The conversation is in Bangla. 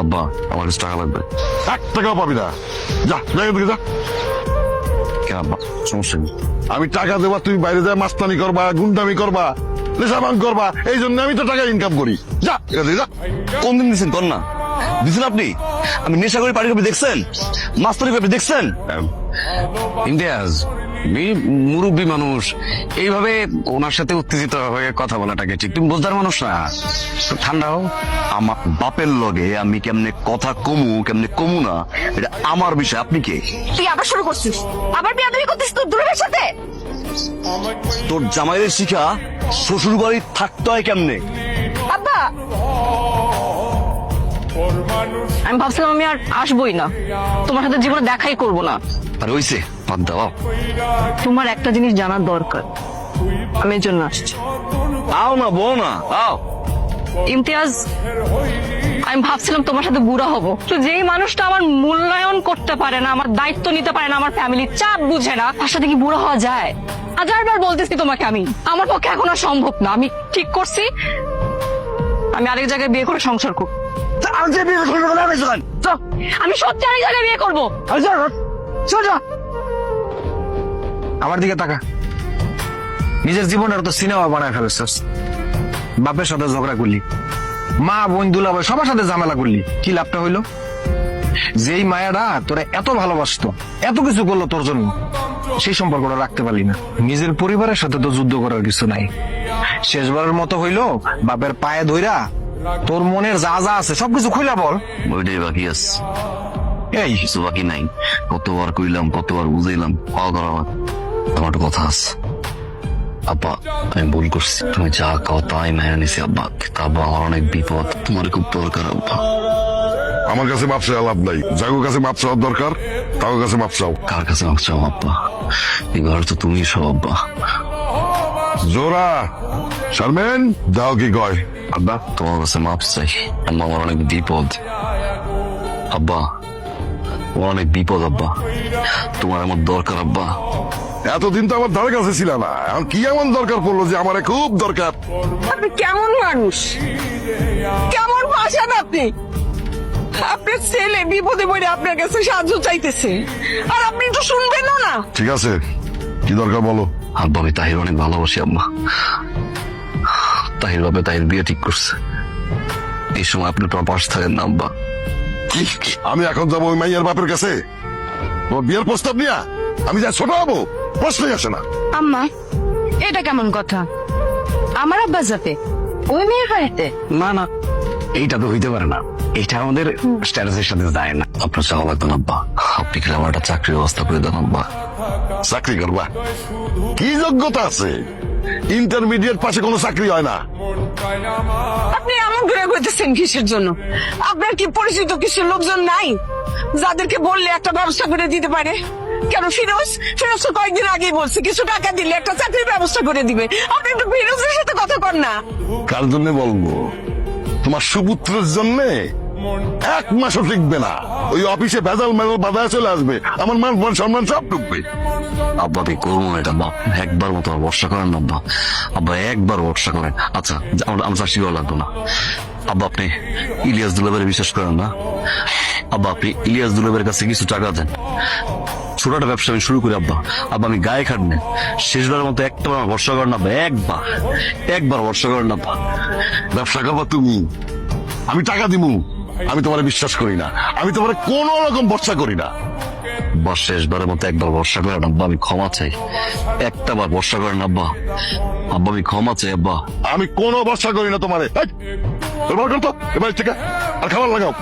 আব্বা আমার কাছে টাকা লাগবে। 1 টাকাও পাবি না, যা যাই এদিকে যা। কেন আব্বা, সমস্যা নেই। আমি টাকা দেবা, তুমি বাইরে যায় মাস্তানি করবা, গুন্ডামি করবা, নেশাভাং করবা, এই জন্য আমি তো টাকা ইনকাম করি। যা এখান থেকে যা। কোন দিন দিচ্ছেন কর না, দিচ্ছেন আপনি? আমি নেশা করে পাড়ি কপি দেখছেন, মাস্তানি কপি দেখছেন? ইমতিয়াজ মুরব্বী মানুষ, এইভাবে ওনার সাথে উত্তেজিত হয়ে কথা বলাটাকে ঠিক, তুমি বোঝার মানুষ না, ঠান্ডা হও। আমার বাপের লগে আমি কেমনে কথা কেমনে কমু না, এটা আমার বিষয়, আপনি কে? তুই আবার শুরু করছিস, আবার বিয়াদবি করছিস তোর দুলাভাইয়ের সাথে। তোর জামাইয়ের শিখা শ্বশুর বাড়ি থাকতে হয় কেমনে? আব্বা, আমি ভাবছিলাম আমি আর আসবোই না, তোমার সাথে জীবনে দেখাই করব না। আর হইছে, বাদ দাও। তোমার একটা জিনিস জানার দরকার, আমি এর জন্য আসছি। আও না বউ না, আও। ইমতিয়াজ, আমি ভাবছিলাম তোমার সাথে বুড়া হব, তো যেই মানুষটা আমার মূল্যায়ন করতে পারে না, আমার দায়িত্ব নিতে পারে না, আমার ফ্যামিলির চাপ বুঝে না, তার সাথে কি বুড়া হওয়া যায়? 1000বার বলতেছি তোমাকে, আমি আমার পক্ষে এখন আর সম্ভব না। আমি ঠিক করছি, আমি আরেক জায়গায় বিয়ে করে সংসার করব। আমি সত্যি আরেক জায়গায় বিয়ে করবো। আমার দিকে তাকা। নিজের জীবনের তো সিনেমা বানায় ফেলেছিস। বাপের সাথে ঝগড়া করলি, মা বোন দুলাভাই সবার সাথে ঝামেলা করলি, কি লাভটা হইলো? যেই মায়ারা তোরা এত ভালোবাসতো, এত কিছু করলো তোর জন্য, সেই সম্পর্কটা রাখতে পারলি না। নিজের পরিবারের সাথে তো যুদ্ধ করার কিছু নাই। শেষবারের মতো হইলো বাপের পায়ে ধইরা তোর মনের যা যা আছে সবকিছু খুইলা বল। ওইটাই বাকি আছে, এই কিছু বাকি নাই। কতবার কইলাম, কতবার বুঝাইলাম, পাওয়া করা আমার একটা কথা আছে। আব্বা আমি ভুল করছি, তুমি যা খাও তাই মেনে নিছি আব্বা, কিন্তু আব্বা আমার অনেক বিপদ, তোমার খুব দরকার আব্বা। আমার কাছে মাপ চাওয়া লাভ নাই, যাগো কাছে মাপ চাওয়ার দরকার তাও কাছে মাপ চাও। কার কাছে মাপ চাও আব্বা? এবার তো তুমি সব আব্বা। জোরা শারমেন যাও, কি কয়? আব্বা তোমার কাছে মাপ চাই আম্মা, আমার অনেক বিপদ আব্বা, আমার অনেক বিপদ আব্বা, তোমার আমার দরকার আব্বা। এতদিন তো আমার ধারে কাছে ছিল না, এখন কি এমন দরকার পড়লো যে আমার খুব দরকার? আপনি কেমন মানুষ, কেমন ভাষান আপনি? আপনার ছেলে বিপদে পড়ে আপনার কাছে সাহায্য চাইতেছে, আর আপনি তো শুনবেনও না। ঠিক আছে, কি দরকার বলো? আব্বা আমি তাহির অনেক ভালোবাসি আম্মা, তাহির বাবা তাহির বিয়ে ঠিক করছে, এই সময় আপনি তোমার পাশে থাকেন না আব্বা। কি আমি এখন যাবো ওই মাইয়ার বাপের কাছে তোমার বিয়ের প্রস্তাব নিয়া? আমি যা ছোট হবো, প্রশ্নই আসে না। আম্মা, এটা কেমন কথা? আমার আব্বা যাবে ওই মেয়ের বাড়িতে? না না, এইটা তো হইতে পারে না, এটা আমাদের স্ট্যাটাসের সাথে যায় না। আপনার চাওয়া লাগতো না আব্বা, আপনি কি আমার একটা চাকরির ব্যবস্থা করে দেন আব্বা? চাকরি করবা? কি যোগ্যতা আছে? ইন্টারমিডিয়েট পাশে কোনো চাকরি হয় না। আপনি এমন ঘুরে ঘুরতেছেন কিসের জন্য? আপনার কি পরিচিত কিছু লোকজন নাই যাদেরকে বললে একটা ব্যবস্থা করে দিতে পারে? কেন ফিরোজ তো কয়েকদিন আগেই বলছে কিছু টাকা দিলে একটা চাকরির ব্যবস্থা করে দিবে। আপনি একটু ফিরোজের সাথে কথা কর না। কার জন্য বলবো? তোমার সুপুত্রের জন্য 1 মাসও টিকবে না, ওই অফিসে ভেজাল মেজাল বাধায় চলে আসবে, আমার মান সম্মান সব ডুববে। আব্বা আমি করবো না এটা, বাপ একবার মতো ভরসা করেন না আব্বা, আব্বা একবার ভরসা করেন। আচ্ছা আমার চাকরি করা লাগতো না আব্বা, আপনি ইলিয়াস দুলাবের বিশ্বাস করেন না আব্বা, আপনি ইলিয়াস দুলাবের কাছে কিছু টাকা দেন, ছোট একটা ব্যবসা আমি শুরু করি আব্বা। আব্বা আমি গায়ে খাট নেন, শেষবারের মতো একটা ভরসা করেন না আব্বা, একবার ভরসা করেন না আব্বা। ব্যবসা করবা তুমি, আমি টাকা দিমু? আমি তোমার বিশ্বাস করি না, আমি তোমার কোন রকম ভরসা করি না। বা শেষবারের মতো একবার ভরসা করেন আব্বা, আমি ক্ষমা চাই, একটা বার ভরসা করেন আব্বা, আব্বা আমি ক্ষমা চাই আব্বা। আমি কোনো ভরসা করি না তোমারে। এবার করতো এবার ঠিক আর খাবার লাগাও।